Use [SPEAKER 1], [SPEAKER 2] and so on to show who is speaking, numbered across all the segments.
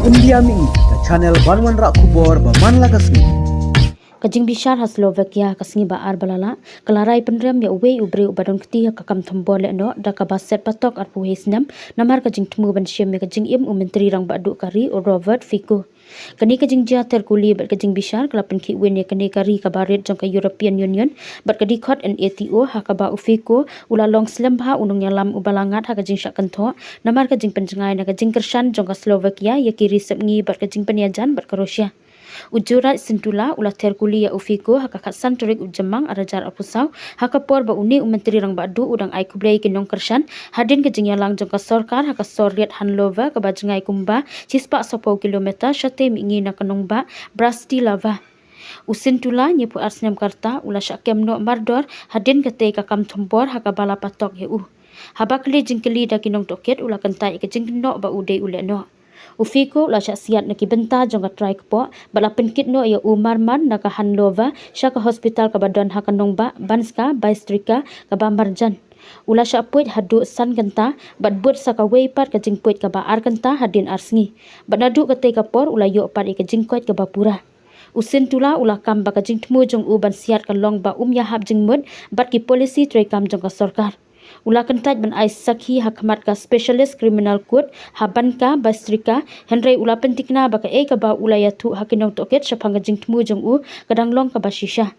[SPEAKER 1] India mi ka channel banwan ra kubor ba man lagasni.
[SPEAKER 2] Kajing bishar ha Slovakia kasngi ba ar balala kalarai penrem ya uwe ubre ubadon kti ha kakam thambole no da ka baset patok ar puhisnam namar kajing tmu ban shem kajing im menteri rang badu kari o Robert Fico kani kajing ja terkuli bat kajing bishar kalapan ki wen ya kani kari ka baret jong ka European Union bat kadi khot and ATO ha ka ba Fico ula long slam ha unung yalam ubalangat ha kajing syakan tho namar kajing penjengai na kajing kersan jong ka Slovakia ya kiri sepngi bat kajing penyajan bat ka Rusia ujurat sentula ulah terkuli ya Fico hakakat santurik ujemang arajar apusau hakapor ba uni menteri rang badu udang ai kublai kinong kersan hadin ke jingyalang jongka sorkar haka sorriat hanlova ke bajengai kumba cispa 10 kilometer syate mingi na kanong ba Bratislava usintula nyepu arsnyam karta ulah syakem no mardor hadin kete kakam thombor haka bala patok heu habakli jingkeli da kinong toket ulah kentai ke jingno ba ude ule no Fico la syak siat na kibenta jong ka try po bala penkit no ya Umar man na ka Hanlova sya ka hospital ka badon ha kanong ba Banska Bystrika ka Bamarjan ula sya puit hadu san kenta bad but sa ka weipat ka jingpuit ka ba ar kenta hadin arsngi banadu ka te ka por ula yo pat ka jingkoit ka bapura usin tula ula kam ba ka jingtmu jong uban siat ka long ba yahap jingmud bat ki polisi try kam jong ka sorkar Ula kentaj ban ais sakhi hakmat ka specialist criminal court haban ka Bystrika Henry ula pentikna baka ka ba ula yatu hakinong toket syapang jing tmu jong kadang long ka basisha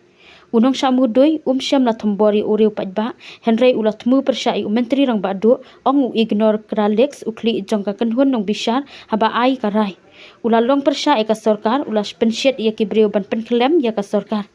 [SPEAKER 2] unong syamudoi syam la thombori uriu pajba Henry ula tmu persyai menteri rang badu ong ignore kralex ukli jong ka kenhun nong bishar haba ai karai ula long persyai ka sorkar ula pensyet ia kibreu ban penklem ya ka sorkar